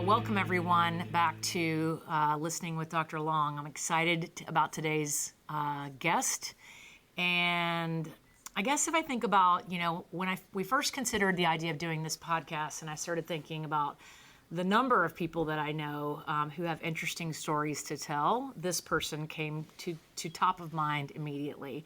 welcome everyone back to Listening with Dr. Long. I'm excited about today's guest. And I guess if I think about, when we first considered the idea of doing this podcast, and I started thinking about the number of people that I know who have interesting stories to tell, this person came to top of mind immediately.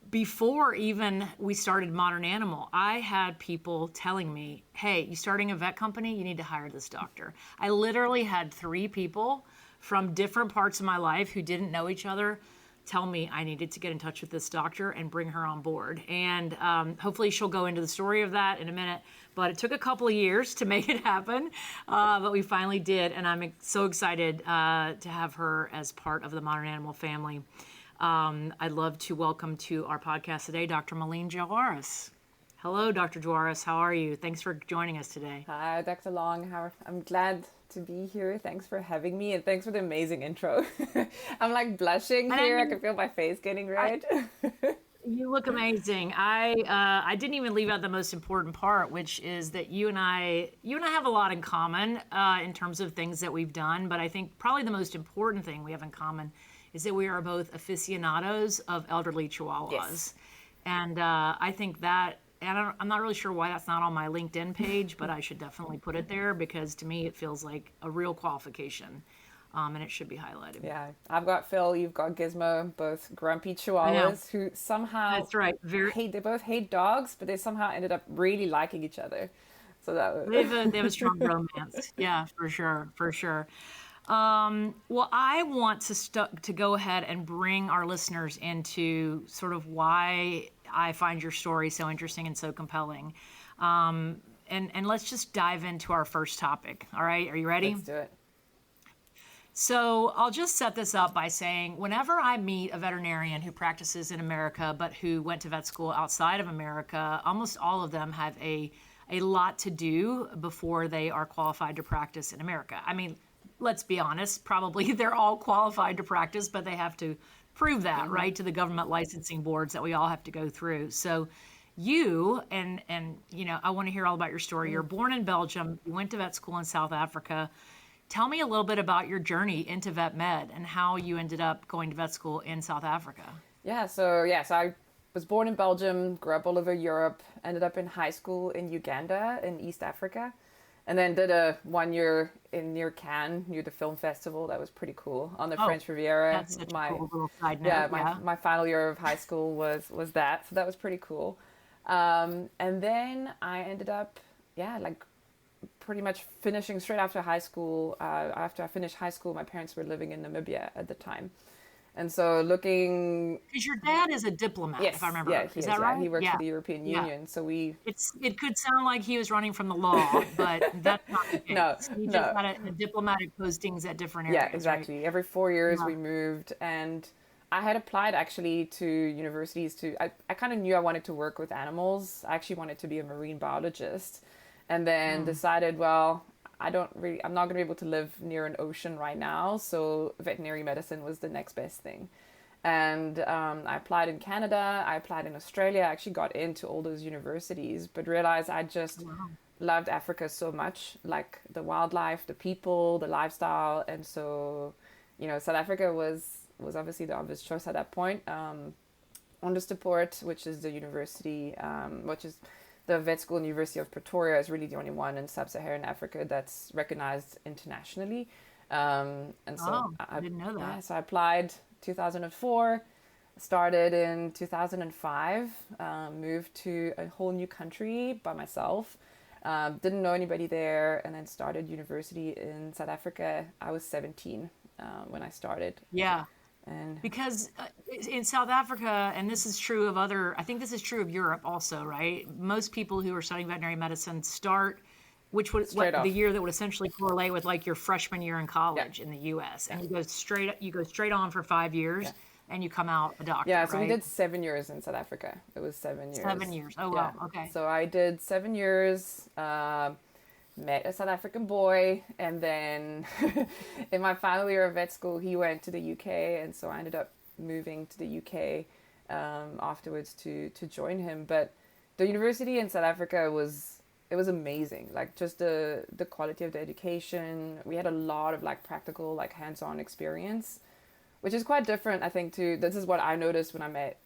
Before even we started Modern Animal, I had people telling me, hey, you starting a vet company? You need to hire this doctor. I literally had 3 people from different parts of my life who didn't know each other tell me I needed to get in touch with this doctor and bring her on board. And hopefully she'll go into the story of that in a minute. But it took a couple of years to make it happen, but we finally did. And I'm so excited to have her as part of the Modern Animal family. I'd love to welcome to our podcast today, Dr. Meline Joaris. Hello, Dr. Joaris. How are you? Thanks for joining us today. Hi, Dr. Long. I'm glad to be here. Thanks for having me, and thanks for the amazing intro. I'm like blushing here. I can feel my face getting red. You look amazing. I didn't even leave out the most important part, which is that you and I have a lot in common in terms of things that we've done. But I think probably the most important thing we have in common is that we are both aficionados of elderly Chihuahuas. Yes. And I think that, and I'm not really sure why that's not on my LinkedIn page, but I should definitely put it there because to me it feels like a real qualification, and it should be highlighted. Yeah, I've got Phil, you've got Gizmo, both grumpy Chihuahuas who somehow that's right. They both hate dogs, but they somehow ended up really liking each other. So that was... they have a strong romance. Yeah, for sure. Well, I want to go ahead and bring our listeners into sort of why I find your story so interesting and so compelling. And let's just dive into our first topic. All right, are you ready? Let's do it. So I'll just set this up by saying whenever I meet a veterinarian who practices in America but who went to vet school outside of America, almost all of them have a lot to do before they are qualified to practice in America. I mean, let's be honest, probably they're all qualified to practice, but they have to prove that, right, to the government licensing boards that we all have to go through. So you, and I want to hear all about your story. You're born in Belgium, you went to vet school in South Africa. Tell me a little bit about your journey into VetMed and how you ended up going to vet school in South Africa. So I was born in Belgium, grew up all over Europe, ended up in high school in Uganda in East Africa. And then did a 1 year near Cannes, near the film festival. That was pretty cool on the French Riviera. That's such a cool little side note. My final year of high school was that. So that was pretty cool. And then I ended up, pretty much finishing straight after high school. After I finished high school, my parents were living in Namibia at the time. And so looking... Because your dad is a diplomat, if I remember right. Is that right? He works for the European Union. So it could sound like he was running from the law, but that's not the case. No. He just had a diplomatic postings at different areas. Yeah, exactly. Right? Every 4 years we moved. And I had applied actually to universities I kind of knew I wanted to work with animals. I actually wanted to be a marine biologist. And then decided, well... I'm not going to be able to live near an ocean right now, so veterinary medicine was the next best thing. And I applied in Canada, I applied in Australia, I actually got into all those universities, but realized I just loved Africa so much, like the wildlife, the people, the lifestyle. And so, South Africa was obviously the obvious choice at that point. Onderstepoort, which is the university, which is... The vet school in the University of Pretoria is really the only one in sub-Saharan Africa that's recognized internationally. I didn't know that. Yeah, so I applied 2004, started in 2005, moved to a whole new country by myself, didn't know anybody there, and then started university in South Africa. I was 17 when I started. Yeah. And because in South Africa, and this is true of I think this is true of Europe also, right? Most people who are studying veterinary medicine start, the year that would essentially correlate with like your freshman year in college in the U.S. And you go straight on for 5 years, and you come out a doctor. Yeah, so right? we did 7 years in South Africa. It was 7 years. 7 years. Oh wow. Okay. So I did 7 years. Met a South African boy, and then in my final year of vet school, he went to the UK, and so I ended up moving to the UK afterwards to join him. But the university in South Africa was it was amazing. Like just the quality of the education. We had a lot of like practical, like hands-on experience, which is quite different, I think, to this is what I noticed when I met,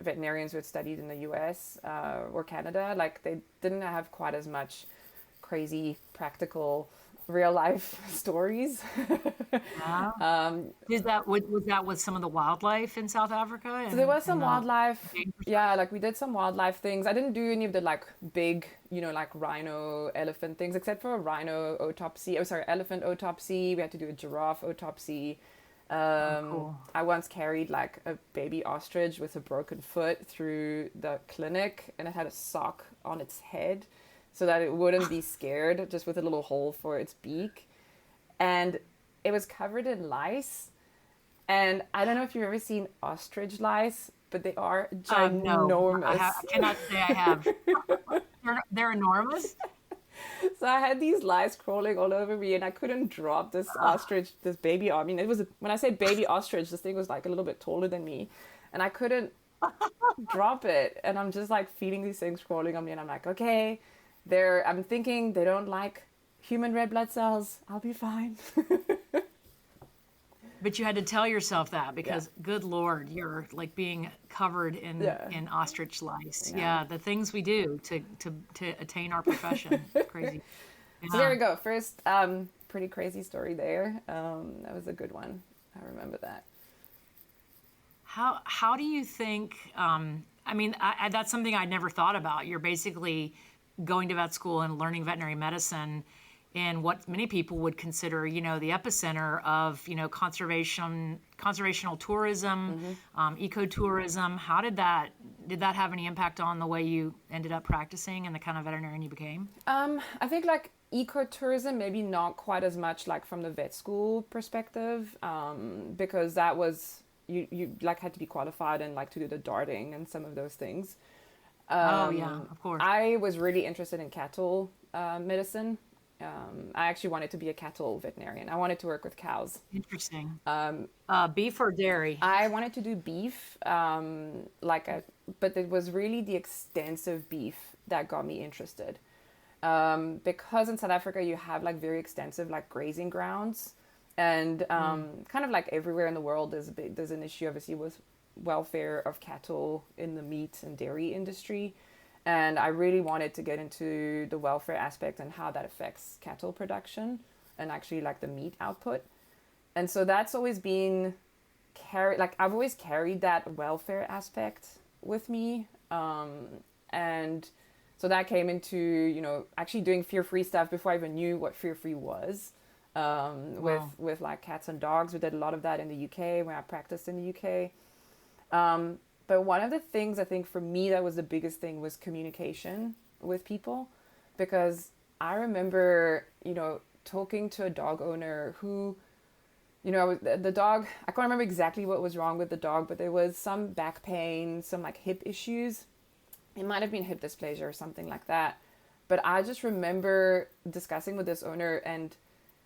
veterinarians who had studied in the US or Canada. Like they didn't have quite as much crazy practical real life stories. Yeah. Was that with some of the wildlife in South Africa So there was and some the wildlife. dangerous? Yeah, like we did some wildlife things. I didn't do any of the like big, like rhino, elephant things, except for a rhino autopsy. Oh, sorry, elephant autopsy. We had to do a giraffe autopsy. Oh, cool. I once carried like a baby ostrich with a broken foot through the clinic, and it had a sock on its head so that it wouldn't be scared, just with a little hole for its beak. And it was covered in lice. And I don't know if you've ever seen ostrich lice, but they are No, ginormous. I cannot say I have. They're enormous. So I had these lice crawling all over me, and I couldn't drop this ostrich, this baby. I mean, when I say baby ostrich, this thing was like a little bit taller than me, and I couldn't drop it. And I'm just like feeling these things crawling on me, and I'm like, okay, I'm thinking they don't like human red blood cells. I'll be fine. But you had to tell yourself that because, good Lord, you're like being covered in ostrich lice. Yeah, the things we do to attain our profession. Crazy. Yeah. So there we go. First, pretty crazy story there. That was a good one. I remember that. How do you think? I mean, that's something I never thought about. You're basically going to vet school and learning veterinary medicine in what many people would consider, the epicenter of, conservational tourism, ecotourism. How did that have any impact on the way you ended up practicing and the kind of veterinarian you became? I think like ecotourism, maybe not quite as much like from the vet school perspective, because that was, you like had to be qualified and like to do the darting and some of those things. Oh yeah, of course. I was really interested in cattle medicine. I actually wanted to be a cattle veterinarian. I wanted to work with cows. Interesting. Beef or dairy? I wanted to do beef, but it was really the extensive beef that got me interested. Because in South Africa you have like very extensive like grazing grounds, and kind of like everywhere in the world there's an issue obviously with welfare of cattle in the meat and dairy industry. And I really wanted to get into the welfare aspect and how that affects cattle production and actually like the meat output. And so that's always been I've always carried that welfare aspect with me. And so that came into, actually doing fear-free stuff before I even knew what fear-free was. With like cats and dogs. We did a lot of that in the UK when I practiced in the UK. But one of the things I think for me that was the biggest thing was communication with people, because I remember, talking to a dog owner who, the dog, I can't remember exactly what was wrong with the dog, but there was some back pain, some like hip issues. It might have been hip dysplasia or something like that. But I just remember discussing with this owner and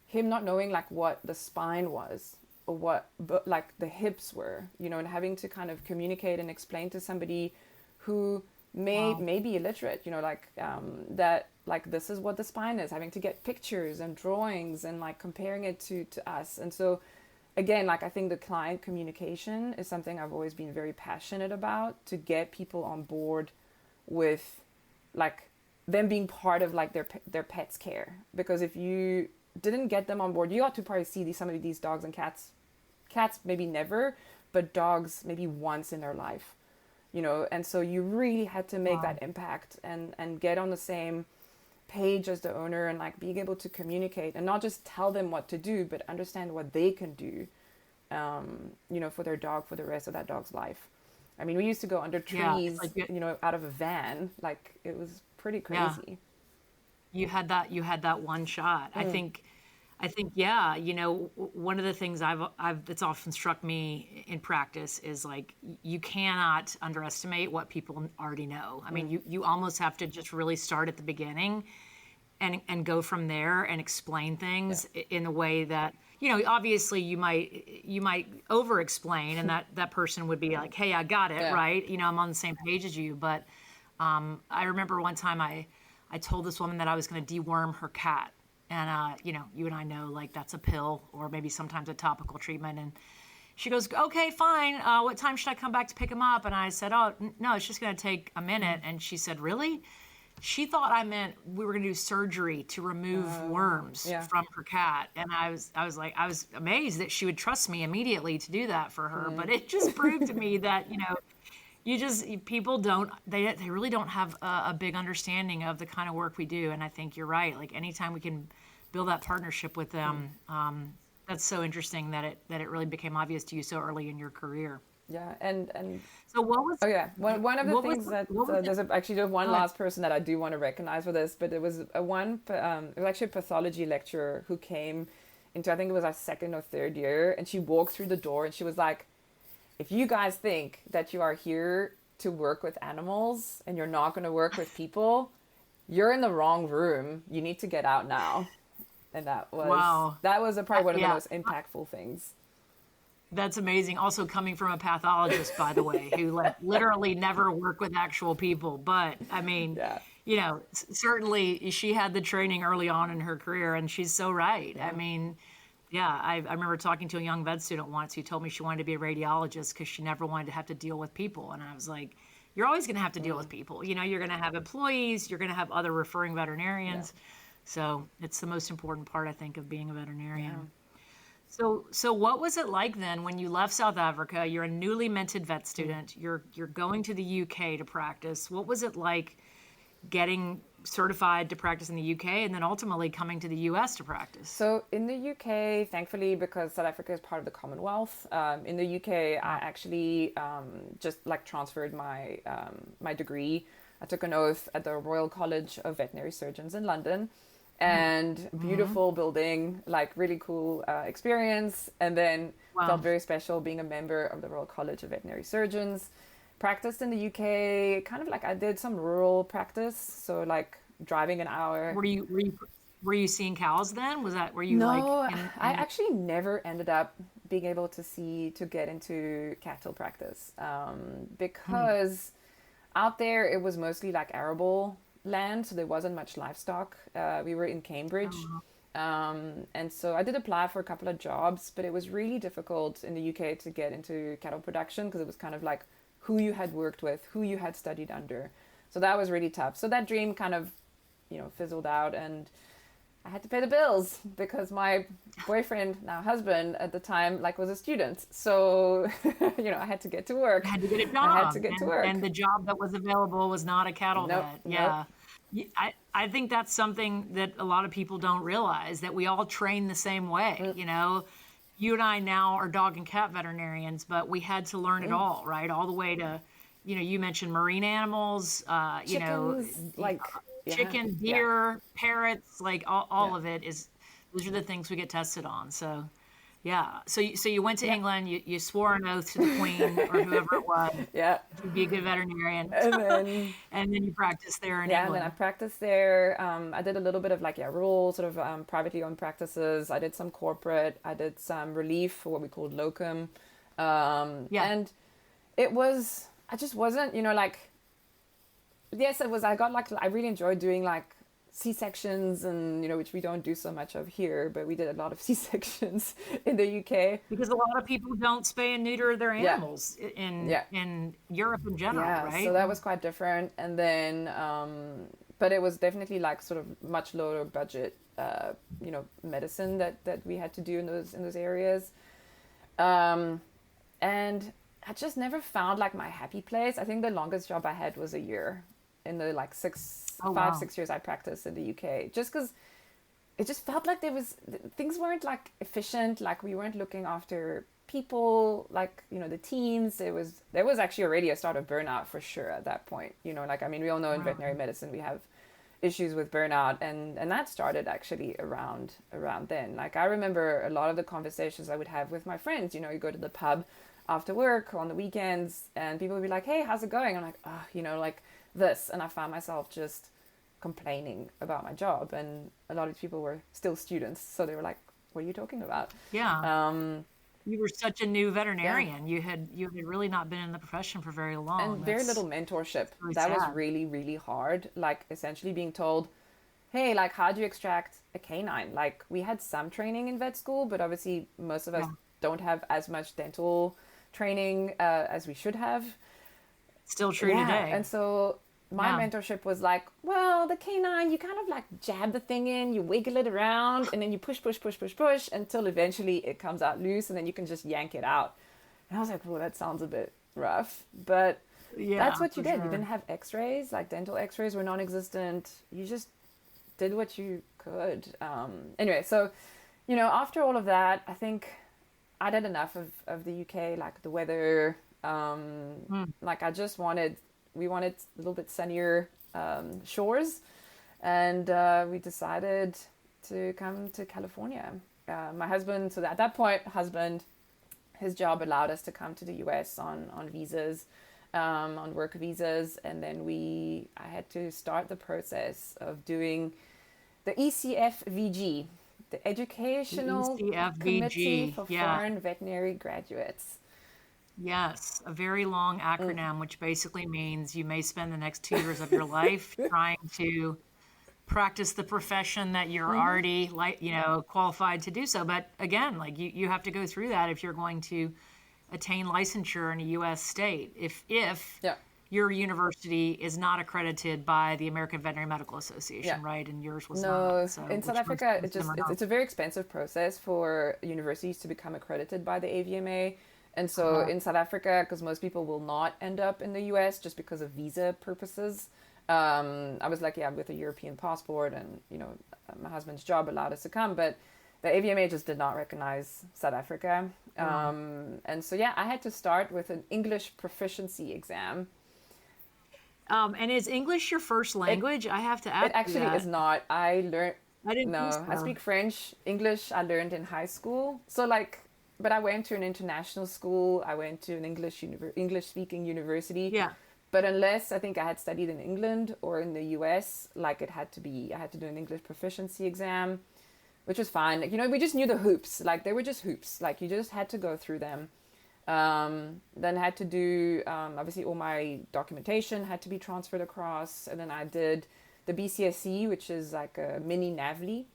him not knowing like what the spine was, or what like the hips were, and having to kind of communicate and explain to somebody who may be illiterate, that like this is what the spine is, having to get pictures and drawings and like comparing it to us. And so again, like I think the client communication is something I've always been very passionate about, to get people on board with like them being part of like their pet's care. Because if you didn't get them on board, you ought to probably see some of these dogs and cats maybe never, but dogs maybe once in their life, and so you really had to make that impact and get on the same page as the owner, and like being able to communicate and not just tell them what to do, but understand what they can do, for their dog, for the rest of that dog's life. I mean, we used to go under trees, out of a van, like it was pretty crazy. You had that one shot. I think, one of the things that's often struck me in practice is like, you cannot underestimate what people already know. I mean, you almost have to just really start at the beginning and go from there and explain things in a way that, obviously you might over explain, and that person would be like, hey, I got it, right? I'm on the same page as you, but I remember one time I told this woman that I was going to deworm her cat. And, you and I know, like, that's a pill or maybe sometimes a topical treatment. And she goes, okay, fine. What time should I come back to pick him up? And I said, oh, no, it's just going to take a minute. And she said, really? She thought I meant we were going to do surgery to remove worms from her cat. And I was amazed that she would trust me immediately to do that for her. But it just proved to me that, people they really don't have a big understanding of the kind of work we do. And I think you're right. Like anytime we can build that partnership with them, that's so interesting that it really became obvious to you so early in your career. Yeah, and so what was? Oh yeah, one of the things that there's actually one last person that I do want to recognize for this, but it was it was actually a pathology lecturer who came into, I think it was our second or third year, and she walked through the door and she was like, if you guys think that you are here to work with animals and you're not going to work with people, you're in the wrong room. You need to get out now. And that was probably one of the most impactful things. That's amazing. Also coming from a pathologist, by the way, who literally never worked with actual people. But I mean, certainly she had the training early on in her career, and she's so right. I mean, I remember talking to a young vet student once who told me she wanted to be a radiologist because she never wanted to have to deal with people. And I was like, you're always going to have to deal with people. You're going to have employees, you're going to have other referring veterinarians. Yeah. So it's the most important part, I think, of being a veterinarian. Yeah. So what was it like then when you left South Africa? You're a newly minted vet student. You're going to the UK to practice. What was it like getting certified to practice in the UK and then ultimately coming to the US to practice? So in the UK, thankfully, because South Africa is part of the Commonwealth, in the UK, I actually just transferred my my degree. I took an oath at the Royal College of Veterinary Surgeons in London. And beautiful building, really cool experience. And then felt very special being a member of the Royal College of Veterinary Surgeons. Practiced in the UK, kind of I did some rural practice. So driving an hour. Were you seeing cows then? Were you No, I actually never ended up being able to get into cattle practice because out there it was mostly arable land, so there wasn't much livestock. We were in Cambridge, and so I did apply for a couple of jobs, but it was really difficult in the UK to get into cattle production because it was kind of who you had worked with, who you had studied under. So that was really tough. So that dream kind of, fizzled out, and I had to pay the bills because my boyfriend, now husband at the time, was a student. So, I had to get to work. I had to get a job. I had to get to work. And the job that was available was not a cattle vet. Yeah. I think that's something that a lot of people don't realize, that we all train the same way. You and I now are dog and cat veterinarians, but we had to learn it all, right? All the way to, you mentioned marine animals, Chickens, chicken, deer, parrots, all of it those are the things we get tested on. So, So you went to England, you swore an oath to the Queen or whoever it was. To be a good veterinarian. And then you practiced there in England. And then I practiced there. I did a little bit of rural sort of privately owned practices. I did some corporate. I did some relief for what we called locum. And it was, I just wasn't, yes, it was, I really enjoyed doing C-sections and, which we don't do so much of here, but we did a lot of C-sections in the UK. Because a lot of people don't spay and neuter their animals in Europe in general, right? So that was quite different. And then, but it was definitely sort of much lower budget, medicine that we had to do in those areas. And I just never found my happy place. I think the longest job I had was a year in the 5-6 years I practiced in the UK, just because it just felt like things weren't efficient. We weren't looking after people, the teams. There was actually already a start of burnout for sure at that point. We all know in veterinary medicine we have issues with burnout, and that started actually around then. I remember a lot of the conversations I would have with my friends. You go to the pub after work on the weekends, and people would be like, "Hey, how's it going?" I'm like, this, and I found myself just complaining about my job, and a lot of people were still students, so they were like, what are you talking about? you were such a new veterinarian. You had really not been in the profession for very long. And very little That's mentorship. really That was sad. really, really hard. Like essentially being told, hey, like how do you extract a canine? Like we had some training in vet school, but obviously most of us Yeah. don't have as much dental training as we should have. Still true Yeah, today. and so my Yeah. mentorship was like, well, the canine, you kind of like jab the thing in, you wiggle it around, and then you push, push, push, push, push until eventually it comes out loose, and then you can just yank it out. And I was like, well, that sounds a bit rough, but Yeah, that's what you for did. You sure. didn't have X-rays, like dental X-rays were non-existent. You just did what you could. Anyway, so after all of that, I think I did enough of the UK, like the weather. Mm. Like we wanted a little bit sunnier shores, and we decided to come to California. My husband, so at that point, his job allowed us to come to the US on visas, on work visas, and then I had to start the process of doing the ECFVG, the The Educational Committee ECFVG. for Yeah. Foreign Veterinary Graduates. Yes. A very long Mm. acronym, which basically means you may spend the next 2 years of your life trying to practice the profession that you're Mm-hmm. already qualified to do so. But again, like you have to go through that if you're going to attain licensure in a US state. If Yeah, your university is not accredited by the American Veterinary Medical yeah. Association, right? And yours was not. No, So, in South which Africa, most of them are not. it's a very expensive process for universities to become accredited by the AVMA. And so Uh, in South Africa, because most people will not end up in the US just because of visa purposes, I was lucky I'm with a European passport, and my husband's job allowed us to come, but the AVMA just did not recognize South Africa. wow. And so yeah, I had to start with an English proficiency exam. And is English your first It language? I have to It ask you actually is that. not. I didn't think No, I so. speak French. English I learned in high school. So like, but I went to an international school. I went to an English speaking university. Yeah. But unless I think I had studied in England or in the US, like I had to do an English proficiency exam, which was fine. Like, we just knew the hoops. Like they were just hoops. Like you just had to go through them. Then I had to do, obviously all my documentation had to be transferred across. And then I did the BCSE, which is like a mini NAVLE.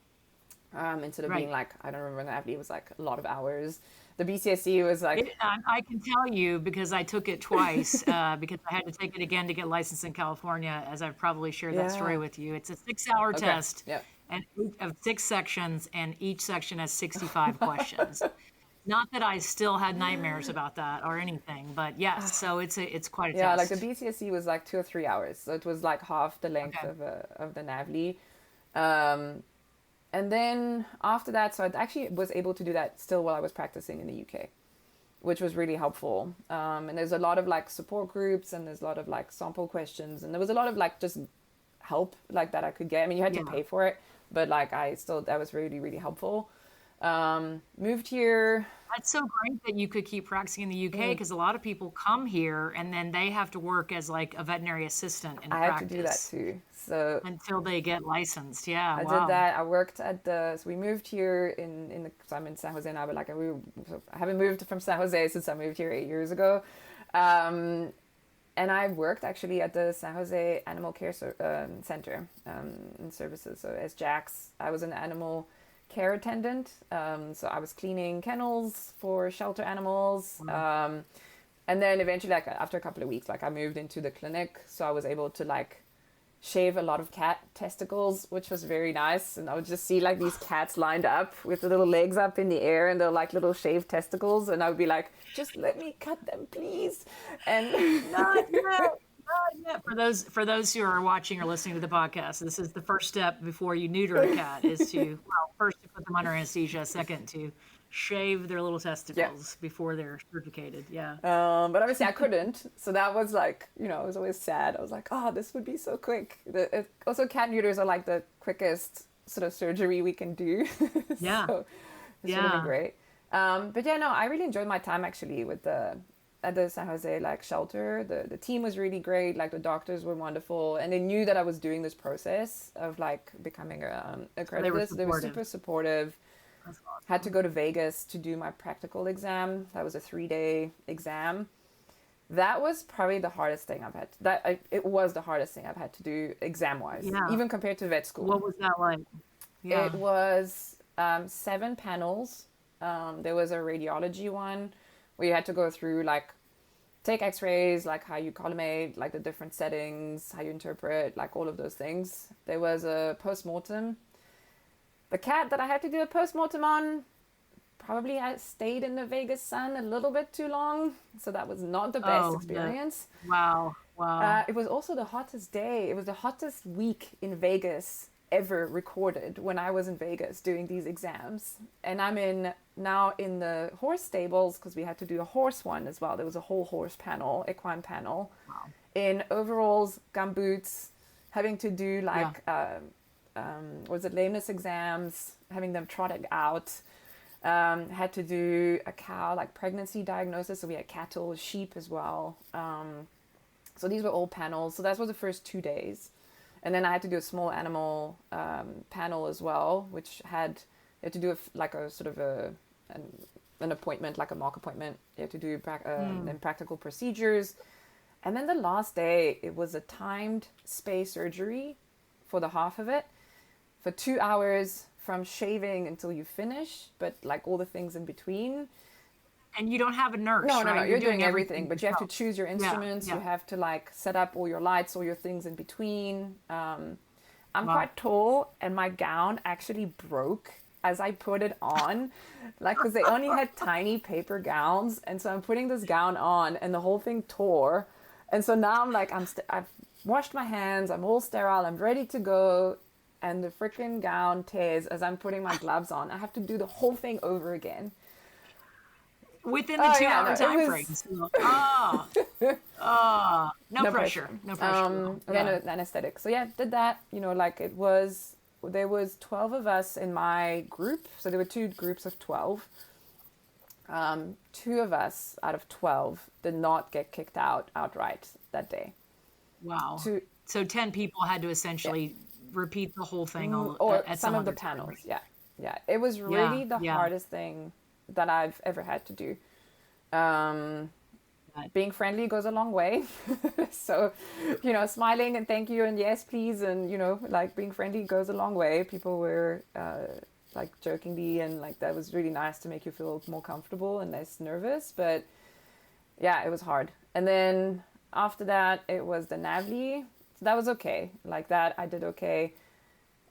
Instead of being Right. like, I don't remember, NAVLE was like a lot of hours. The BCSE was like, I can tell you because I took it twice, because I had to take it again to get licensed in California, as I've probably shared that story yeah, with you. It's a 6 hour okay, test yeah. and of 6 sections, and each section has 65 questions. Not that I still had nightmares about that or anything, but yes, so it's quite a Yeah, like the test. BCSE was like 2 or 3 hours. So it was like half the length Okay. of the NAVLE. Um, and then after that, so I actually was able to do that still while I was practicing in the UK, which was really helpful. And there's a lot of like support groups, and there's a lot of like sample questions, and there was a lot of like just help like that I could get. I mean, you had to Yeah. pay for it, but like that was really, really helpful. Moved here. That's so great that you could keep practicing in the UK Mm, because a lot of people come here and then they have to work as like a veterinary assistant in I had to do that practice too. So until they get licensed. Yeah, I did wow. that. I worked so we moved here so I'm in San Jose now, but like I haven't moved from San Jose since I moved here 8 years ago. Um, and I worked actually at the San Jose Animal Care Center and services. So as Jax, I was an animal care attendant. So I was cleaning kennels for shelter animals. Wow. And then eventually, like after a couple of weeks, like I moved into the clinic, so I was able to like shave a lot of cat testicles, which was very nice. And I would just see like these cats lined up with the little legs up in the air, and they're like little shaved testicles, and I would be like, just let me cut them, please. And Not yet. Not yet. For those who are watching or listening to the podcast, this is the first step before you neuter a cat is to, well, first to put them under anesthesia, second to shave their little yeah. testicles before they're certificated. Yeah. But obviously I couldn't. So that was like, I was always sad. I was like, oh, this would be so quick. Also, cat neuters are like the quickest sort of surgery we can do. Yeah. So this would have been Yeah. great. But yeah, no, I really enjoyed my time actually at the San Jose like shelter. The team was really great. Like the doctors were wonderful, and they knew that I was doing this process of like becoming They were accredited. So they were supportive. super supportive. That's awesome. Had to go to Vegas to do my practical exam. That was a 3-day exam. That was probably the hardest thing I've had. It was the hardest thing I've had to do exam wise, Yeah. even compared to vet school. What was that like? Yeah. It was 7 panels. There was a radiology one where you had to go through like take X-rays, like how you collimate, like the different settings, how you interpret, like all of those things. There was a post-mortem. The cat that I had to do a post-mortem on probably I stayed in the Vegas sun a little bit too long, so that was not the best experience. Yeah. Wow. Wow. It was also the hottest day. It was the hottest week in Vegas ever recorded when I was in Vegas doing these exams. And I'm now in the horse stables because we had to do a horse one as well. There was a whole horse panel, equine panel, Wow. in overalls, gumboots, having to do like, was it lameness exams, having them trotted out. Had to do a cow, like pregnancy diagnosis. So we had cattle, sheep as well. So these were all panels. So that was the first 2 days. And then I had to do a small animal panel as well, which you had to do an appointment, like a mock appointment. You had to do then practical procedures. And then the last day, it was a timed spay surgery for the half of it for 2 hours from shaving until you finish, but like all the things in between. And you don't have a nurse, No, right? you're doing everything, but you have to yourself. choose your instruments. Yeah. You have to like set up all your lights, all your things in between. I'm Wow. quite tall, and my gown actually broke as I put it on, like because they only had tiny paper gowns, and so I'm putting this gown on, and the whole thing tore, and so now I'm like I've washed my hands, I'm all sterile, I'm ready to go, and the freaking gown tears as I'm putting my gloves on. I have to do the whole thing over again. Within the 2 hour time was... frame. So, no pressure. No pressure. And then an anesthetic. So yeah, did that. Like there was 12 of us in my group. So there were 2 groups of 12. 2 of us out of 12 did not get kicked out outright that day. Wow. So 10 people had to essentially repeat the whole thing at some of the panels. Yeah. Yeah. It was really the hardest thing that I've ever had to do. Being friendly goes a long way. So, smiling and thank you and yes, please. And, like being friendly goes a long way. People were like jokingly and like that was really nice to make you feel more comfortable and less nervous. But yeah, it was hard. And then after that, it was the NAVLI. So that was okay. Like that, I did okay.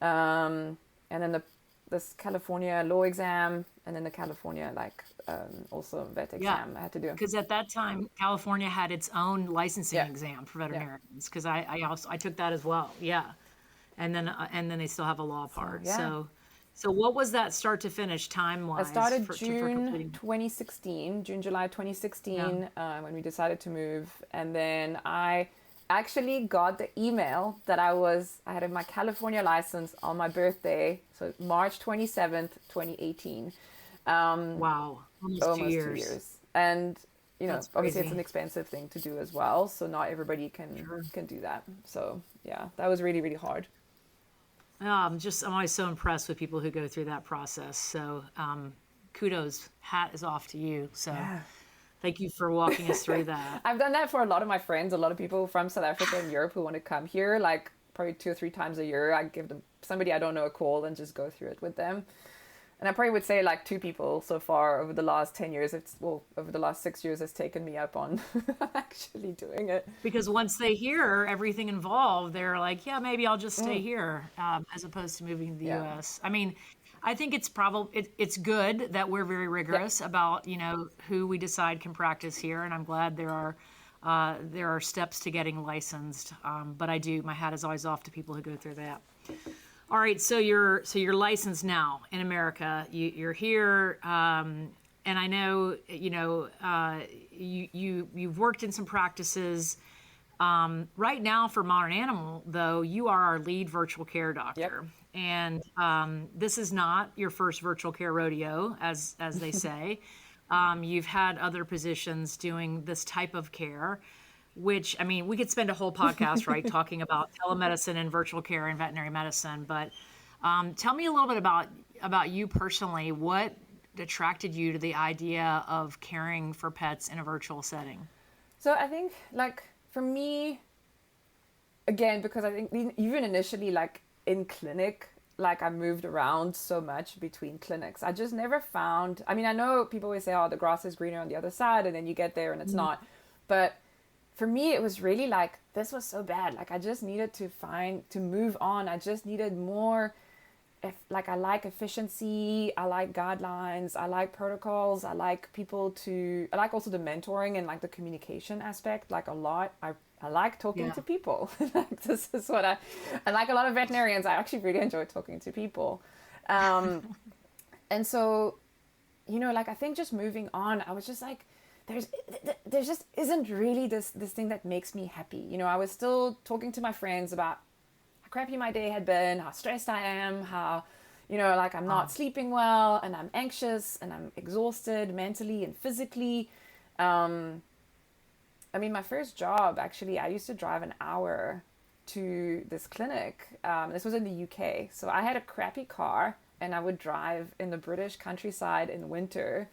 And then this California law exam, and then the California also vet exam I had to do. Because at that time, California had its own licensing exam for veterinarians. Because I took that as well. Yeah, and then they still have a law part. So what was that start to finish time wise? I started June 2016, July 2016, when we decided to move, and then I actually got the email that I had my California license on my birthday, so March 27th, 2018. Wow, almost 2 years. 2 years. And That's obviously crazy. it's an expensive thing to do as well, so not everybody can do that. So yeah, that was really, really hard. I'm always so impressed with people who go through that process. So kudos, hat is off to you. So thank you for walking us through that. I've done that for a lot of my friends, a lot of people from South Africa and Europe who want to come here, like probably 2 or 3 times a year. I give them somebody I don't know a call and just go through it with them. And I probably would say like 2 people so far over the last 10 years. Over the last 6 years has taken me up on actually doing it. Because once they hear everything involved, they're like, yeah, maybe I'll just stay here as opposed to moving to the U.S. I mean, I think it's good that we're very rigorous about, who we decide can practice here. And I'm glad there are steps to getting licensed. But my hat is always off to people who go through that. All right, so you're licensed now in America. You're here, and I know you've worked in some practices. Right now for Modern Animal, though, you are our lead virtual care doctor, and this is not your first virtual care rodeo, as they say. You've had other positions doing this type of care. Which, I mean, we could spend a whole podcast, right, talking about telemedicine and virtual care and veterinary medicine. But tell me a little bit about about you personally, what attracted you to the idea of caring for pets in a virtual setting? So I think like for me, again, because I think even initially like in clinic, like I moved around so much between clinics. I just never found, I mean, I know people always say, oh, the grass is greener on the other side, and then you get there and it's not. But for me, it was really like, this was so bad. Like I just needed to move on. I just needed more, if like I like efficiency, I like guidelines, I like protocols, I like I like also the mentoring and like the communication aspect, like a lot. I like talking to people. Like this is what I like a lot of veterinarians. I actually really enjoy talking to people. And so, like I think just moving on, I was just like, there just isn't really this thing that makes me happy. I was still talking to my friends about how crappy my day had been, how stressed I am, how, like I'm not sleeping well and I'm anxious and I'm exhausted mentally and physically. I mean, my first job, actually, I used to drive an hour to this clinic. This was in the UK. So I had a crappy car and I would drive in the British countryside in winter.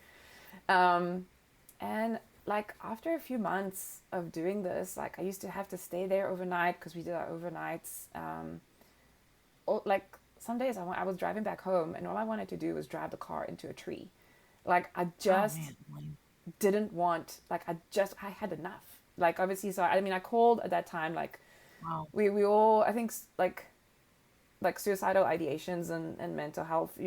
And like after a few months of doing this, like I used to have to stay there overnight because we did our overnights. Like some days I was driving back home and all I wanted to do was drive the car into a tree. Like I just didn't want, like I had enough. Like obviously, so I mean, I called at that time, like we all, I think like suicidal ideations and mental health,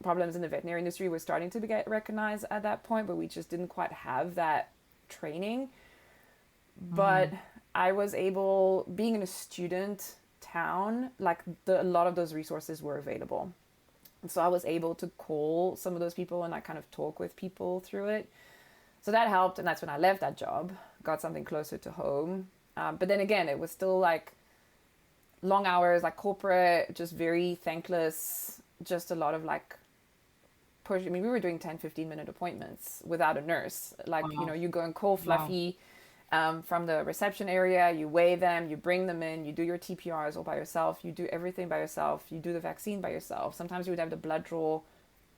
problems in the veterinary industry were starting to get recognized at that point, but we just didn't quite have that training. But I was able, being in a student town, like a lot of those resources were available. And so I was able to call some of those people and I kind of talk with people through it. So that helped. And that's when I left that job, got something closer to home. But then again, it was still like long hours, like corporate, just very thankless, just a lot of like push. I mean, we were doing 10, 15-minute appointments without a nurse. Like, you go and call Fluffy from the reception area, you weigh them, you bring them in, you do your TPRs all by yourself, you do everything by yourself, you do the vaccine by yourself. Sometimes you would have the blood draw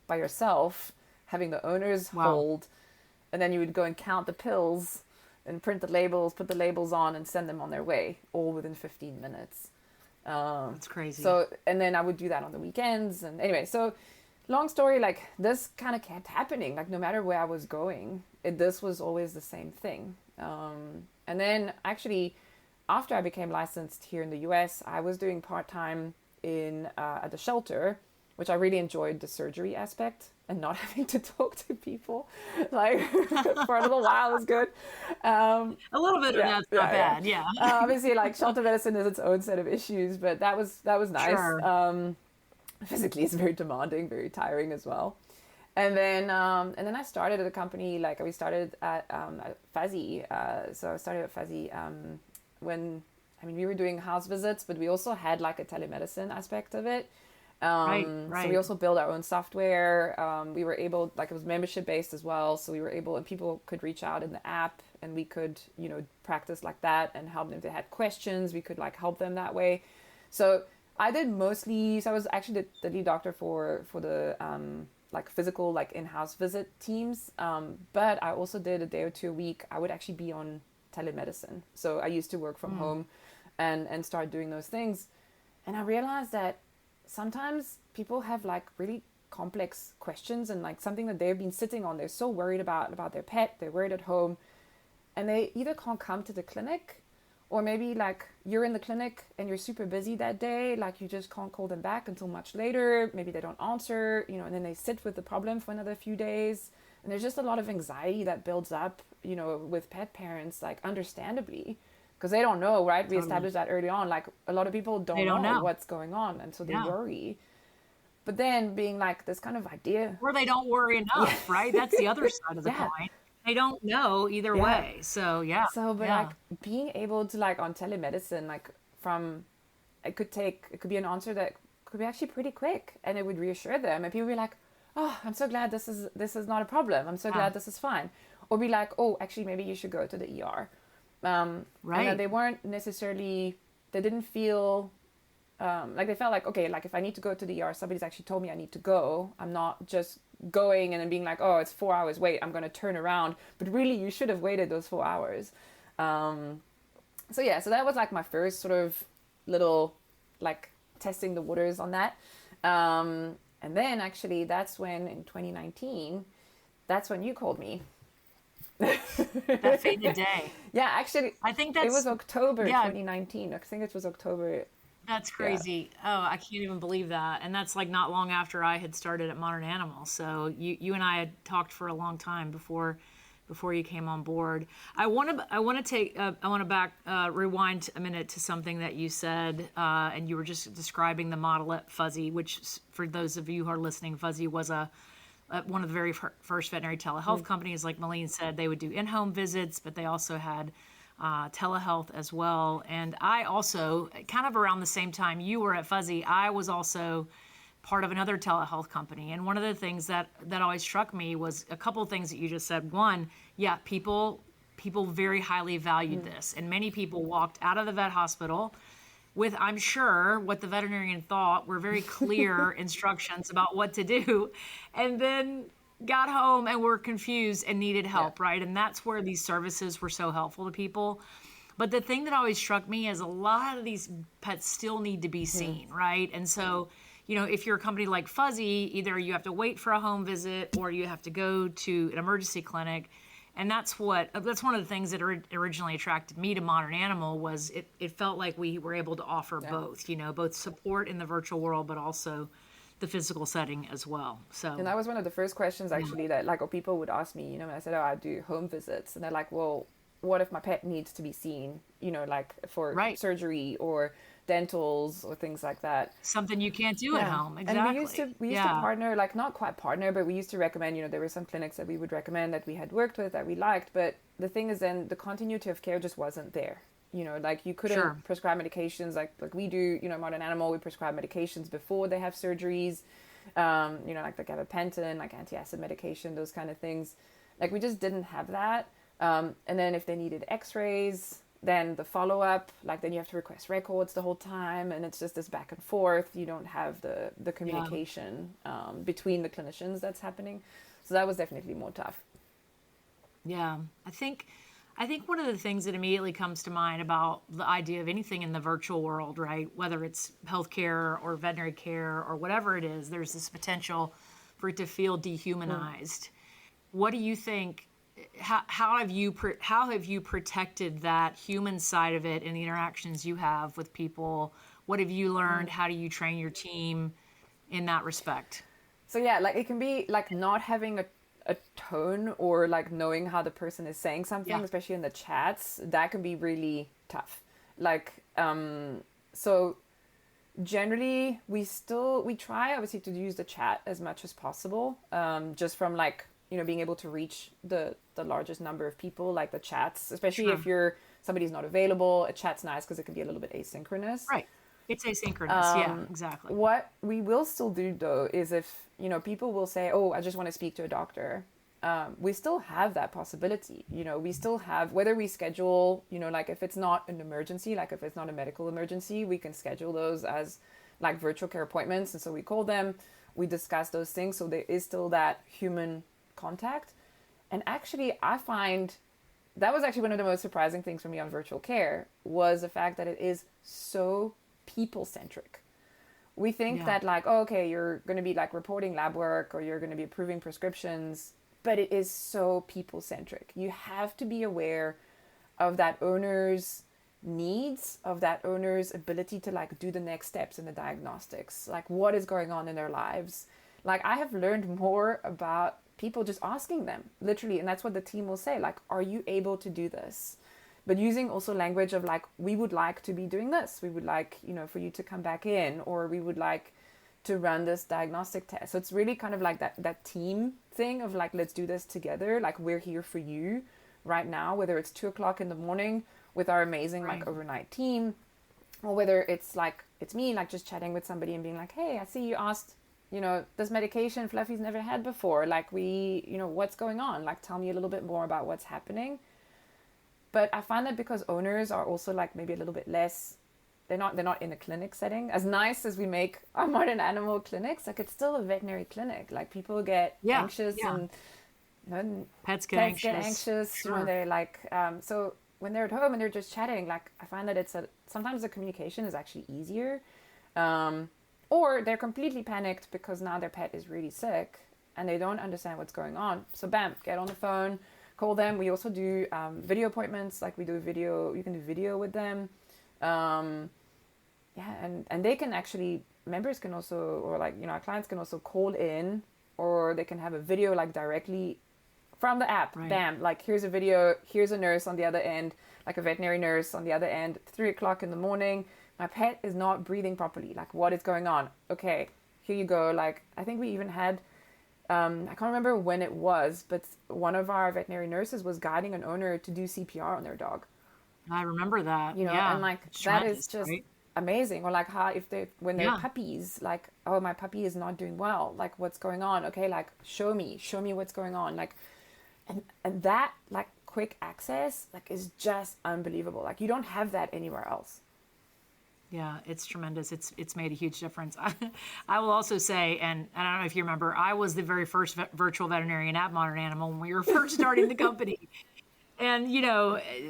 by yourself, having the owners hold, and then you would go and count the pills and print the labels, put the labels on and send them on their way, all within 15 minutes. That's crazy. So, and then I would do that on the weekends. And anyway, so long story, like this kind of kept happening, like no matter where I was going, this was always the same thing. And then actually after I became licensed here in the US, I was doing part-time at the shelter, which I really enjoyed the surgery aspect and not having to talk to people like for a little while was good. A little bit of that's not bad. Yeah. Obviously like shelter medicine has its own set of issues, but that was nice. Sure. Physically it's very demanding, very tiring as well. And then I started at a company, like we started at Fuzzy. So I started at Fuzzy when, I mean, we were doing house visits, but we also had like a telemedicine aspect of it. Right. So we also built our own software. We were able, like it was membership based as well. So we were able, and people could reach out in the app and we could, practice like that and help them if they had questions. We could like help them that way. So I did mostly, so I was actually the lead doctor for the like physical, like in-house visit teams. But I also did a day or two a week. I would actually be on telemedicine. So I used to work from home and start doing those things. And I realized that sometimes people have like really complex questions and like something that they've been sitting on. They're so worried about their pet. They're worried at home and they either can't come to the clinic, or maybe like you're in the clinic and you're super busy that day. Like you just can't call them back until much later. Maybe they don't answer, and then they sit with the problem for another few days. And there's just a lot of anxiety that builds up, with pet parents, like understandably, because they don't know, right? We established that early on. Like a lot of people don't know what's going on. And so they worry. But then being like this kind of idea. Or they don't worry enough, right? That's the other side of the coin. They don't know either way. So, like being able to like on telemedicine, like it could be an answer that could be actually pretty quick and it would reassure them. And people be like, oh, I'm so glad this is not a problem. I'm so glad this is fine. Or be like, oh, actually, maybe you should go to the ER. Right. And they weren't necessarily, they didn't feel like they felt like, okay, like if I need to go to the ER, somebody's actually told me I need to go. I'm not just going and then being like, oh, it's 4 hours, wait, I'm going to turn around. But really, you should have waited those 4 hours. So yeah, so that was like my first sort of little like testing the waters on that. And then actually that's when in 2019, that's when you called me. That fated day. Yeah, actually, I think it that's, was October yeah, 2019. I think it was October. that's Yeah. crazy. Oh, I can't even believe that. And that's like not long after I had started at Modern Animal. So you and I had talked for a long time before you came on board. I want to rewind a minute to something that you said, and you were just describing the model at Fuzzy, which for those of you who are listening, Fuzzy was one of the very first veterinary telehealth companies. Like Meline said, they would do in-home visits, but they also had telehealth as well. And I also, kind of around the same time you were at Fuzzy, I was also part of another telehealth company. And one of the things that always struck me was a couple of things that you just said. One, yeah, people very highly valued this. And many people walked out of the vet hospital with, I'm sure, what the veterinarian thought were very clear instructions about what to do. And then got home and were confused and needed help, right? And that's where these services were so helpful to people. But the thing that always struck me is a lot of these pets still need to be seen, right? And so, if you're a company like Fuzzy, either you have to wait for a home visit or you have to go to an emergency clinic. And that's one of the things that originally attracted me to Modern Animal was it felt like we were able to offer both, both support in the virtual world, but also the physical setting as well. So, And that was one of the first questions actually that like, or people would ask me, when I said, oh, I do home visits. And they're like, well, what if my pet needs to be seen, like for surgery or dentals or things like that. Something you can't do at home. Exactly. And we used to partner, like not quite partner, but we used to recommend, there were some clinics that we would recommend that we had worked with that we liked. But the thing is then the continuity of care just wasn't there. Like you couldn't prescribe medications like we do, Modern Animal, we prescribe medications before they have surgeries, like the gabapentin, like anti-acid medication, those kind of things. Like we just didn't have that. And then if they needed x-rays, then the follow-up, like then you have to request records the whole time. And it's just this back and forth. You don't have the communication between the clinicians that's happening. So that was definitely more tough. Yeah. I think one of the things that immediately comes to mind about the idea of anything in the virtual world, right, whether it's healthcare or veterinary care or whatever it is, there's this potential for it to feel dehumanized. What do you think? How have you protected that human side of it in the interactions you have with people? What have you learned? How do you train your team in that respect? So yeah, like it can be like not having a tone or like knowing how the person is saying something, especially in the chats, that can be really tough. Like, so generally we try obviously to use the chat as much as possible, just from like, being able to reach the largest number of people, like the chats, especially if somebody's not available, a chat's nice because it can be a little bit asynchronous. Right. It's asynchronous. Yeah, exactly. What we will still do though is if, people will say, oh, I just want to speak to a doctor. We still have that possibility. We still have, whether we schedule, like if it's not an emergency, like if it's not a medical emergency, we can schedule those as like virtual care appointments. And so we call them, we discuss those things. So there is still that human contact. And actually, I find that was actually one of the most surprising things for me on virtual care was the fact that it is so people-centric. We think that like, oh, okay, you're going to be like reporting lab work or you're going to be approving prescriptions, but it is so people-centric. You have to be aware of that owner's needs, of that owner's ability to like do the next steps in the diagnostics, like what is going on in their lives. Like I have learned more about people just asking them, literally, and that's what the team will say, like, are you able to do this? But using also language of like, we would like to be doing this. We would like, for you to come back in, or we would like to run this diagnostic test. So it's really kind of like that team thing of like, let's do this together. Like we're here for you right now, whether it's 2:00 in the morning with our amazing like overnight team, or whether it's like, it's me like just chatting with somebody and being like, hey, I see you asked, this medication Fluffy's never had before. Like what's going on? Like, tell me a little bit more about what's happening. But I find that because owners are also like maybe a little bit less they're not in a clinic setting. As nice as we make our modern animal clinics, like it's still a veterinary clinic. Like people get anxious and pets get pets get anxious. anxious. Sure. They're like so when they're at home and they're just chatting, like I find that sometimes the communication is actually easier, or they're completely panicked because now their pet is really sick and they don't understand what's going on. So bam, get on the phone, call them. We also do video appointments. Like we do video. You can do video with them. And they can actually, members can also, or like, our clients can also call in, or they can have a video like directly from the app. Right. Bam, like here's a video, here's a nurse on the other end, like a veterinary nurse on the other end, 3:00 in the morning. My pet is not breathing properly. Like, what is going on? Okay, here you go. Like, I think we even had, I can't remember when it was, but one of our veterinary nurses was guiding an owner to do CPR on their dog. I remember that. And like that is just right? amazing. Or like how when they're Yeah. puppies, like, oh, my puppy is not doing well. Like, what's going on? Okay, like show me what's going on. Like, and that like quick access like is just unbelievable. Like you don't have that anywhere else. Yeah, it's tremendous. It's made a huge difference. I will also say, and I don't know if you remember, I was the very first virtual veterinarian at Modern Animal when we were first starting the company. And,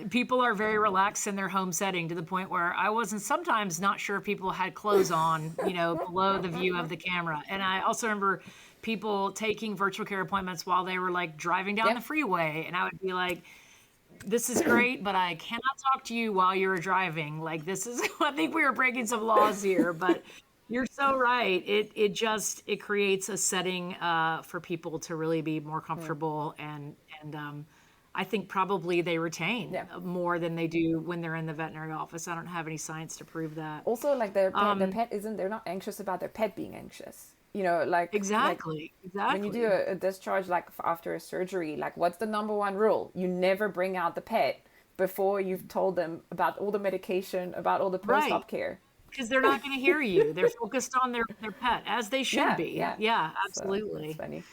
people are very relaxed in their home setting to the point where I wasn't sometimes not sure if people had clothes on, below the view of the camera. And I also remember people taking virtual care appointments while they were like driving down the freeway. And I would be like, this is great, but I cannot talk to you while you're driving. Like I think we were breaking some laws here, but you're so right. It creates a setting for people to really be more comfortable and I think probably they retain more than they do when they're in the veterinary office. I don't have any science to prove that. Also, like their pet they're not anxious about their pet being anxious. Exactly. When you do a discharge, like after a surgery, like what's the number one rule? You never bring out the pet before you've told them about all the medication, about all the post-op care. Because they're not going to hear you. They're focused on their pet, as they should be. Yeah, absolutely. So, it's funny.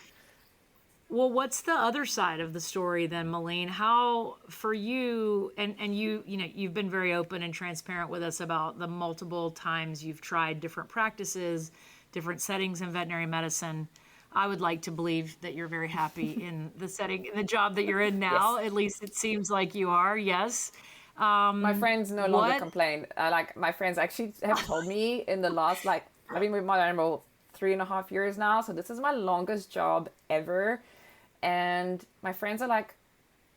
Well, what's the other side of the story then, Meline? How for you and you've been very open and transparent with us about the multiple times you've tried different practices, different settings in veterinary medicine. I would like to believe that you're very happy in the setting, in the job that you're in now. Yes. At least it seems like you are. Yes. My friends no longer complain. Like my friends actually have told me in the last, like I've been with my animal 3.5 years now, so this is my longest job ever. And my friends are like,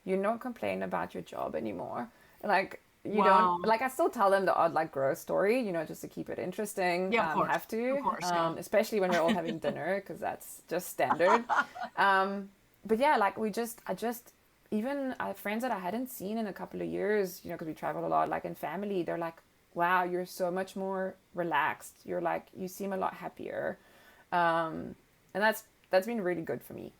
you don't complain about your job anymore. Like, you don't, like, I still tell them the odd, like, gross story, just to keep it interesting. Yeah, of course. Have to. Of course, especially when we're all having dinner, because that's just standard. But yeah, like, even friends that I hadn't seen in a couple of years, because we travel a lot, like, in family, they're like, wow, you're so much more relaxed. You're like, you seem a lot happier. And that's been really good for me.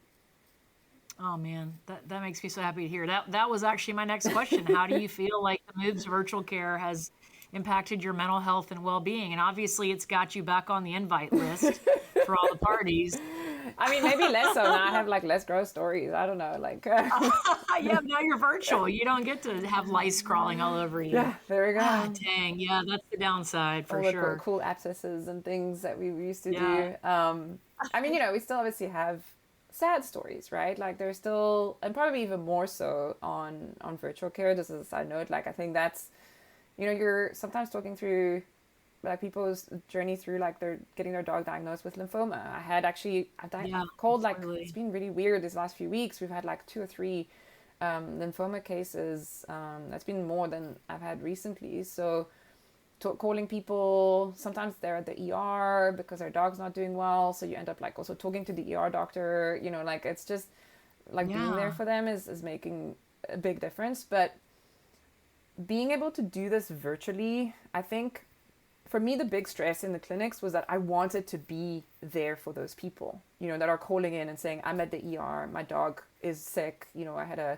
Oh man, that makes me so happy to hear. That was actually my next question. How do you feel like the move to virtual care has impacted your mental health and well-being? And obviously it's got you back on the invite list for all the parties. I mean, maybe less so now. I have like less gross stories. I don't know, like. Yeah, now you're virtual. You don't get to have lice crawling all over you. Yeah, there we go. Dang, yeah, that's the downside for all sure. The cool abscesses and things that we used to do. I mean, we still obviously have sad stories, right? Like there's still, and probably even more so on virtual care. Just as a side note, like I think that's, you're sometimes talking through like people's journey through like they're getting their dog diagnosed with lymphoma. I had actually called like totally. It's been really weird these last few weeks. We've had like 2 or 3 lymphoma cases. That's been more than I've had recently. So calling people, sometimes they're at the ER because their dog's not doing well, so you end up like also talking to the ER doctor, like it's just like being there for them is making a big difference. But being able to do this virtually, I think for me the big stress in the clinics was that I wanted to be there for those people, that are calling in and saying, I'm at the ER, my dog is sick, I had a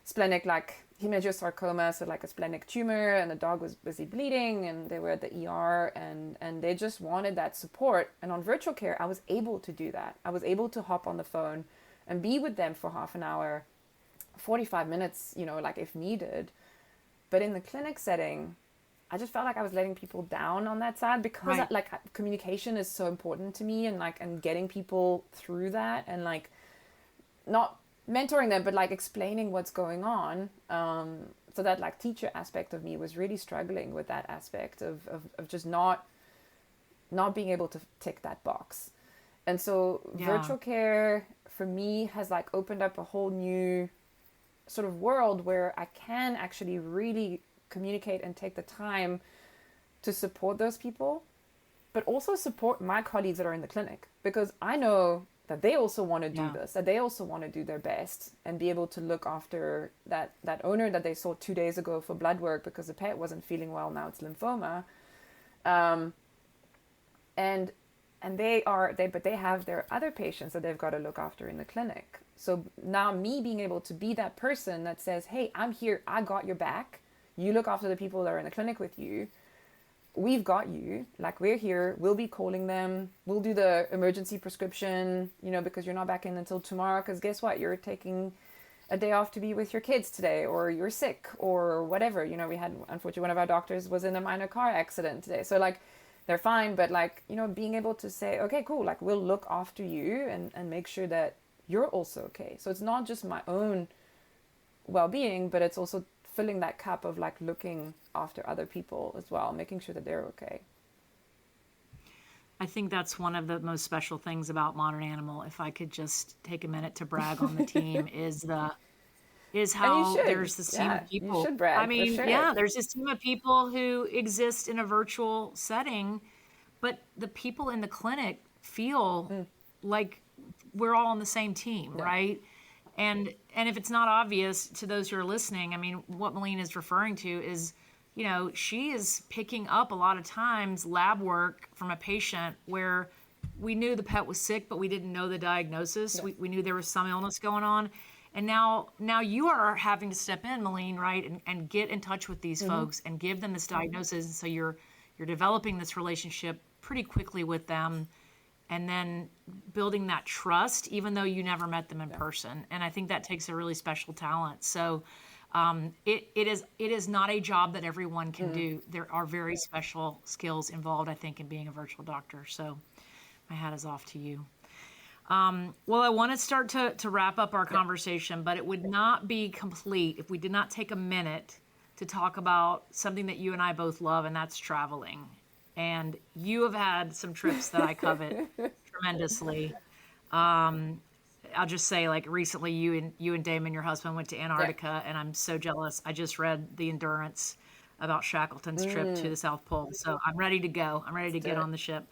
splenic like hemangiosarcoma, so like a splenic tumor, and the dog was busy bleeding and they were at the ER and they just wanted that support. And on virtual care, I was able to do that. I was able to hop on the phone and be with them for half an hour, 45 minutes, like if needed. But in the clinic setting, I just felt like I was letting people down on that side, because Right. like communication is so important to me, and like, and getting people through that, and like not mentoring them, but like explaining what's going on. So that like teacher aspect of me was really struggling with that aspect of just not being able to tick that box. And so Yeah. virtual care for me has like opened up a whole new sort of world where I can actually really communicate and take the time to support those people, but also support my colleagues that are in the clinic, because I know that they also want to do Yeah. this, that they also want to do their best and be able to look after that owner that they saw 2 days ago for blood work because the pet wasn't feeling well. Now it's lymphoma. Um, and but they have their other patients that they've got to look after in the clinic. So now me being able to be that person that says, hey, I'm here, I got your back, you look after the people that are in the clinic with you, we've got you, like, we're here, we'll be calling them, we'll do the emergency prescription, because you're not back in until tomorrow, because guess what, you're taking a day off to be with your kids today, or you're sick, or whatever. We had, unfortunately, one of our doctors was in a minor car accident today, so like, they're fine, but like, being able to say, okay, cool, like, we'll look after you and make sure that you're also okay. So it's not just my own well-being, but it's also filling that cup of like looking after other people as well, making sure that they're okay. I think that's one of the most special things about Modern Animal. If I could just take a minute to brag on the team, is And you how should, there's this team yeah, of you people. should I brag for mean, sure. yeah, there's this team of people who exist in a virtual setting, but the people in the clinic feel like we're all on the same team, Yeah. right? And if it's not obvious to those who are listening, I mean, what Meline is referring to is, she is picking up a lot of times lab work from a patient where we knew the pet was sick, but we didn't know the diagnosis. Yeah. We knew there was some illness going on. And now you are having to step in, Meline, right, and get in touch with these folks and give them this diagnosis. And so you're developing this relationship pretty quickly with them, and then building that trust, even though you never met them in person. And I think that takes a really special talent. So it is not a job that everyone can do. There are very special skills involved, I think, in being a virtual doctor. So my hat is off to you. Well, I want to start to wrap up our conversation, but it would not be complete if we did not take a minute to talk about something that you and I both love, and that's traveling. And you have had some trips that I covet tremendously. I'll just say, like, recently you and Damon, your husband, went to Antarctica, and I'm so jealous. I just read The Endurance about Shackleton's trip to the South Pole, so I'm ready to go. I'm ready to get on the ship.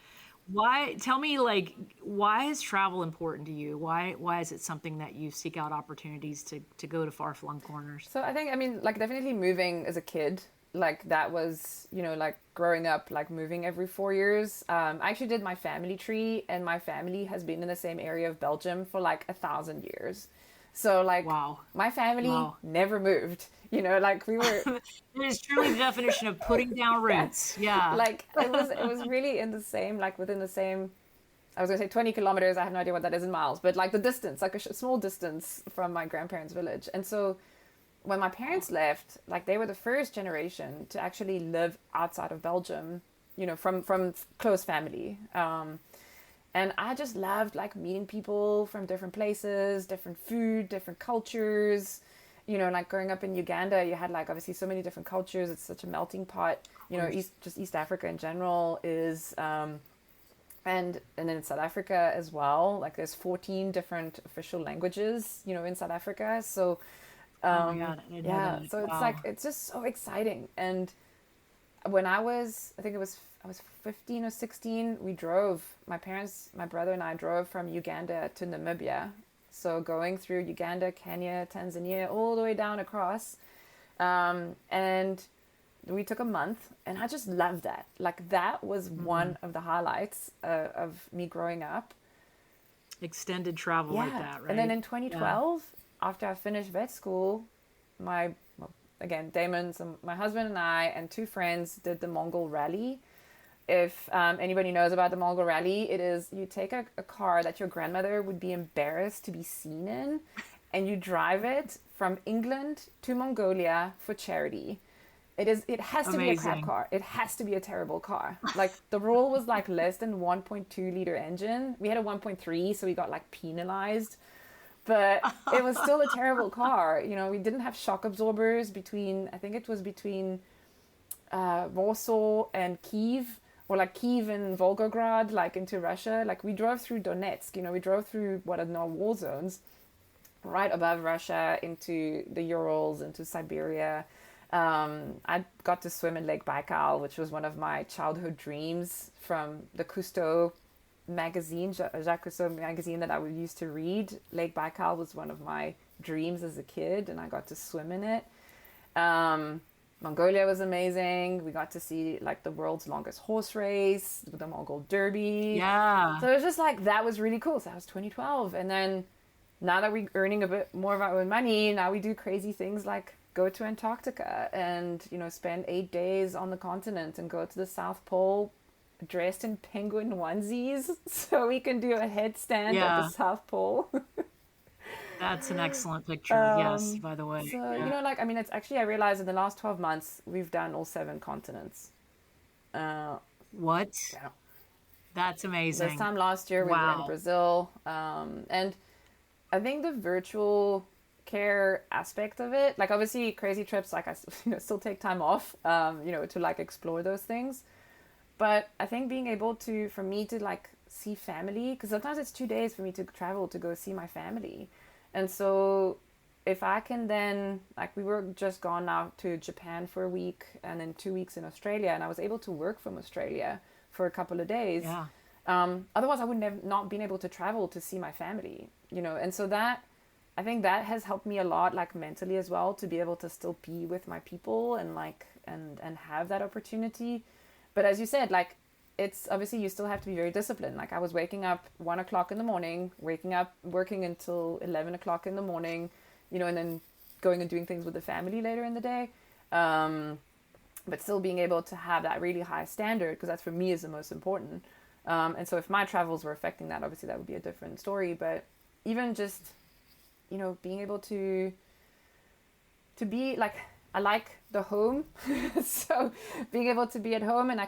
Tell me, like, why is travel important to you? Why is it something that you seek out opportunities to go to far-flung corners? So I think, I mean, like, definitely moving as a kid, like, that was, like, growing up, like, moving every 4 years. I actually did my family tree, and my family has been in the same area of Belgium for like 1,000 years. So like, Wow. my family Wow. never moved, like, we were It is truly the definition of putting down roots. Yeah. like, it was really in the same, like, within the same, I was gonna say 20 kilometers. I have no idea what that is in miles, but like the distance, like a small distance from my grandparents' village. And so when my parents left, like, they were the first generation to actually live outside of Belgium, from close family. And I just loved, like, meeting people from different places, different food, different cultures. Like, growing up in Uganda, you had, like, obviously so many different cultures. It's such a melting pot. East Africa in general is, and then in South Africa as well. Like, there's 14 different official languages, in South Africa. So, Oh my God, I didn't know yeah, that. so it's Wow. like, it's just so exciting. And when I was 15 or 16, my brother and I drove from Uganda to Namibia. So going through Uganda, Kenya, Tanzania, all the way down across. And we took a month, and I just loved that. Like, that was one of the highlights of me growing up. Extended travel like that, right? And then in 2012, after I finished vet school, again, Damon, my husband and I and two friends did the Mongol Rally. If anybody knows about the Mongol Rally, it is, you take a car that your grandmother would be embarrassed to be seen in, and you drive it from England to Mongolia for charity. It has to be a crap Amazing. car. It has to be a terrible car. Like the rule was like less than 1.2 liter engine. We had a 1.3, so we got like penalized. But it was still a terrible car. You know, we didn't have shock absorbers between, I think it was between Warsaw and Kiev, or like Kiev and Volgograd, like into Russia. Like we drove through Donetsk, you know, we drove through what are now war zones, right above Russia into the Urals, into Siberia. I got to swim in Lake Baikal, which was one of my childhood dreams from the Cousteau magazine, Jacques Cousteau magazine that I would used to read. Lake Baikal was one of my dreams as a kid, and I got to swim in it. Mongolia was amazing. We got to see like the world's longest horse race, the Mongol Derby. Yeah. So it was just like, that was really cool. So that was 2012. And then now that we're earning a bit more of our own money, now we do crazy things like go to Antarctica and, you know, spend 8 days on the continent and go to the South Pole dressed in penguin onesies so we can do a headstand at the South Pole. That's an excellent picture. Yes, by the way. So, Yeah. you know, like, I mean, it's actually, I realized in the last 12 months, we've done all 7 continents. What? Yeah. That's amazing. This time last year, we were in Brazil. And I think the virtual care aspect of it, like obviously crazy trips, like I still take time off, to like explore those things. But I think being able to, for me to like see family, because sometimes it's 2 days for me to travel to go see my family. And so if I can then, like we were just gone now to Japan for a week and then 2 weeks in Australia, and I was able to work from Australia for a couple of days. Yeah. Otherwise I wouldn't have not been able to travel to see my family, you know. And so that, I think that has helped me a lot, like mentally as well, to be able to still be with my people and like, and have that opportunity. But as you said, like, it's obviously you still have to be very disciplined. Like I was waking up 1 o'clock in the morning, waking up, working until 11 o'clock in the morning, you know, and then going and doing things with the family later in the day. But still being able to have that really high standard, because that's for me is the most important. And so if my travels were affecting that, obviously that would be a different story. But even just, you know, being able to be like, I like the home. So being able to be at home, and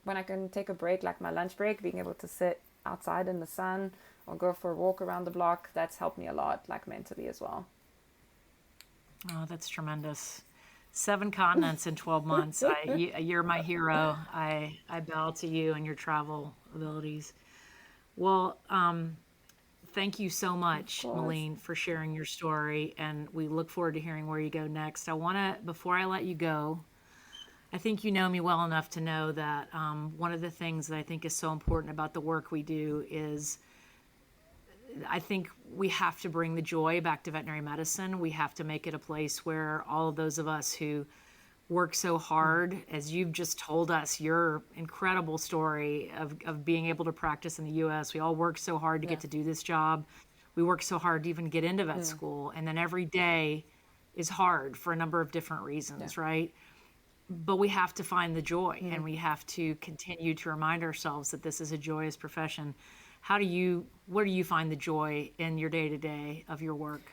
when I can take a break, like my lunch break, being able to sit outside in the sun or go for a walk around the block, that's helped me a lot, like mentally as well. Oh, that's tremendous. 7 continents in 12 months. You're my hero. I bow to you and your travel abilities. Well, thank you so much, Meline, for sharing your story, and we look forward to hearing where you go next. Before I let you go, I think you know me well enough to know that one of the things that I think is so important about the work we do is I think we have to bring the joy back to veterinary medicine. We have to make it a place where all of those of us who work so hard, as you've just told us, your incredible story of being able to practice in the U.S. We all work so hard to get to do this job. We work so hard to even get into vet school. And then every day is hard for a number of different reasons, right? But we have to find the joy, and we have to continue to remind ourselves that this is a joyous profession. Where do you find the joy in your day-to-day of your work?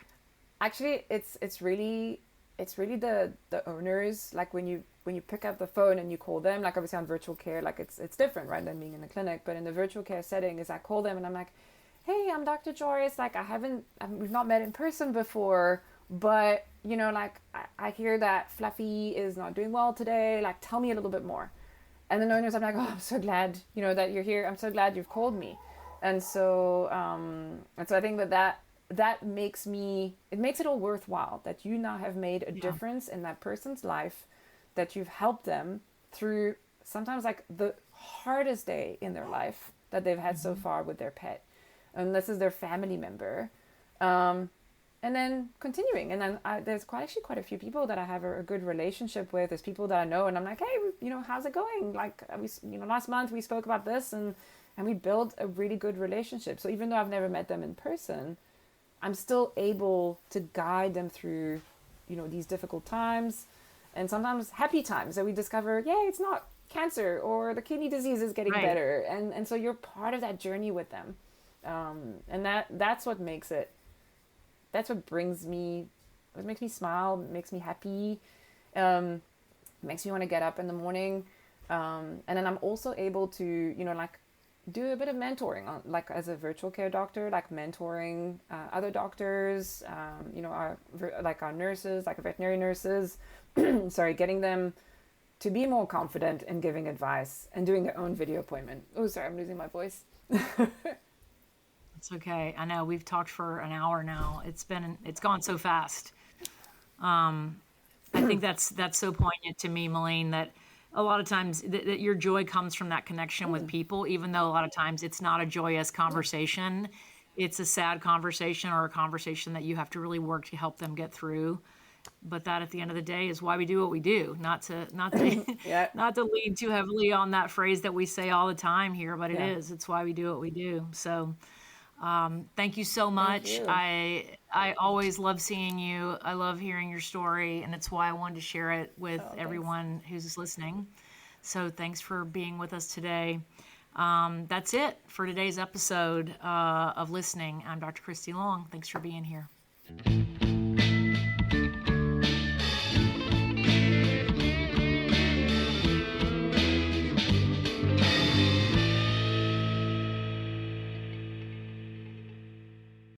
Actually, it's really the owners, like when you pick up the phone and you call them, like obviously on virtual care, like it's different, right, than being in the clinic. But in the virtual care setting, is I call them and I'm like, hey, I'm Dr. Joaris, like we've not met in person before, but you know, like I hear that Fluffy is not doing well today, like tell me a little bit more. And the owners, I'm like, oh, I'm so glad, you know, that you're here. I'm so glad you've called me. And so I think that makes it all worthwhile, that you now have made a difference in that person's life, that you've helped them through sometimes like the hardest day in their life that they've had so far with their pet. And this is their family member. And then continuing. And then there's quite a few people that I have a good relationship with. There's people that I know, and I'm like, hey, you know, how's it going? Like, last month we spoke about this, and we built a really good relationship. So even though I've never met them in person, I'm still able to guide them through, you know, these difficult times, and sometimes happy times that we discover, yay, it's not cancer, or the kidney disease is getting better. And so you're part of that journey with them. And that's what makes it, that's what makes me smile, makes me happy. It makes me want to get up in the morning. And then I'm also able to, like do a bit of mentoring on, like as a virtual care doctor, like mentoring other doctors, our nurses, like veterinary nurses, sorry, getting them to be more confident in giving advice and doing their own video appointment. Oh, sorry, I'm losing my voice. It's okay. I know we've talked for an hour now. It's gone so fast. I think that's so poignant to me, Meline, that a lot of times that your joy comes from that connection with people, even though a lot of times it's not a joyous conversation. It's a sad conversation or a conversation that you have to really work to help them get through. But that at the end of the day is why we do what we do, not to Yeah. not to lean too heavily on that phrase that we say all the time here, but Yeah. it's why we do what we do. So thank you so much. you. I always love seeing you. I love hearing your story, and it's why I wanted to share it with everyone who's listening. So thanks for being with us today. That's it for today's episode of Listening. I'm Dr. Christy Long. Thanks for being here.